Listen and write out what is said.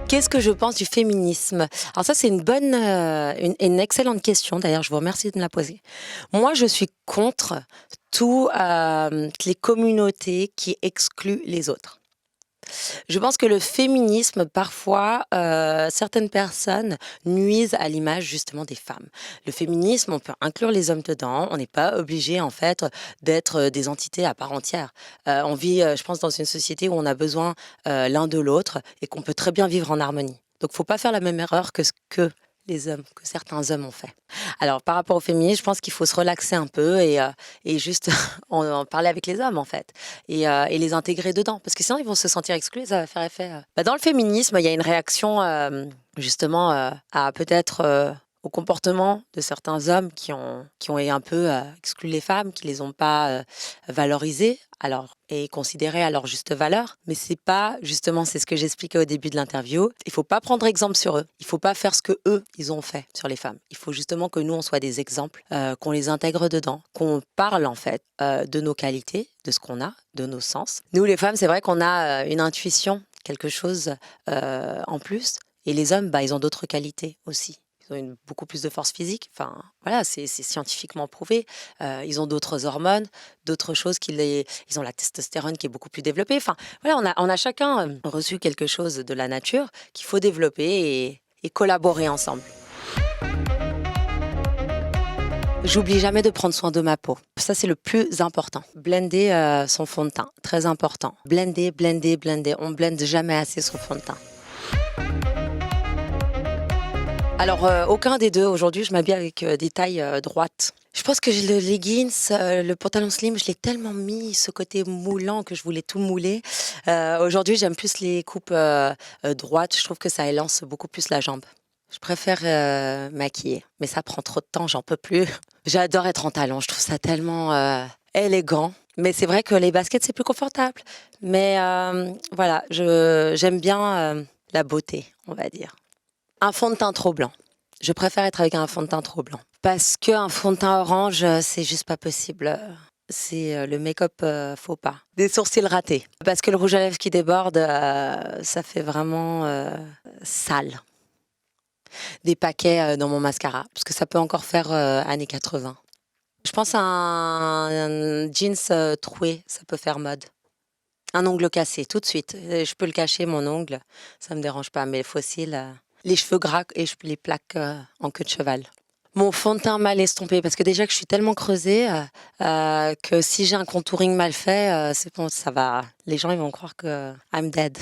Qu'est-ce que je pense du féminisme? Alors ça, c'est une bonne, une excellente question. D'ailleurs, je vous remercie de me la poser. Moi, je suis contre les communautés qui excluent les autres. Je pense que le féminisme, parfois, certaines personnes nuisent à l'image justement des femmes. Le féminisme, on peut inclure les hommes dedans. On n'est pas obligé, en fait, d'être des entités à part entière. On vit, je pense, dans une société où on a besoin l'un de l'autre et qu'on peut très bien vivre en harmonie. Donc, faut pas faire la même erreur que ce que les hommes, que certains hommes ont fait. Alors, par rapport au féminisme, je pense qu'il faut se relaxer un peu et juste en parler avec les hommes, en fait, et les intégrer dedans. Parce que sinon, ils vont se sentir exclus, ça va faire effet. Dans le féminisme, il y a une réaction, justement, à peut-être au comportement de certains hommes qui ont un peu exclu les femmes, qui les ont pas valorisées et considérées à leur juste valeur. Mais c'est pas, justement, c'est ce que j'expliquais au début de l'interview. Il faut pas prendre exemple sur eux. Il faut pas faire ce que eux, ils ont fait sur les femmes. Il faut justement que nous, on soit des exemples, qu'on les intègre dedans, qu'on parle, en fait, de nos qualités, de ce qu'on a, de nos sens. Nous, les femmes, c'est vrai qu'on a une intuition, quelque chose en plus. Et les hommes, ils ont d'autres qualités aussi. Ils ont beaucoup plus de force physique. Enfin, voilà, c'est scientifiquement prouvé. Ils ont d'autres hormones, d'autres choses ils ont la testostérone qui est beaucoup plus développée. Enfin, voilà, on a chacun reçu quelque chose de la nature qu'il faut développer et collaborer ensemble. J'oublie jamais de prendre soin de ma peau. Ça, c'est le plus important. Blender son fond de teint, très important. Blender, blender, blender. On blende jamais assez son fond de teint. Alors, aucun des deux. Aujourd'hui, je m'habille avec des tailles droites. Je pense que le leggings, le pantalon slim, je l'ai tellement mis, ce côté moulant, que je voulais tout mouler. Aujourd'hui, j'aime plus les coupes droites. Je trouve que ça élance beaucoup plus la jambe. Je préfère maquiller, mais ça prend trop de temps, j'en peux plus. J'adore être en talons, je trouve ça tellement élégant. Mais c'est vrai que les baskets, c'est plus confortable. Mais voilà, j'aime bien la beauté, on va dire. Un fond de teint trop blanc. Je préfère être avec un fond de teint trop blanc. Parce qu'un fond de teint orange, c'est juste pas possible. C'est le make-up faux pas. Des sourcils ratés. Parce que le rouge à lèvres qui déborde, ça fait vraiment sale. Des paquets dans mon mascara. Parce que ça peut encore faire années 80. Je pense à un jeans troué, ça peut faire mode. Un ongle cassé, tout de suite. Je peux le cacher, mon ongle. Ça me dérange pas. Mais fossiles... les cheveux gras et les plaques en queue de cheval. Mon fond de teint mal estompé, parce que déjà que je suis tellement creusée que si j'ai un contouring mal fait, c'est bon, ça va. Les gens ils vont croire que I'm dead.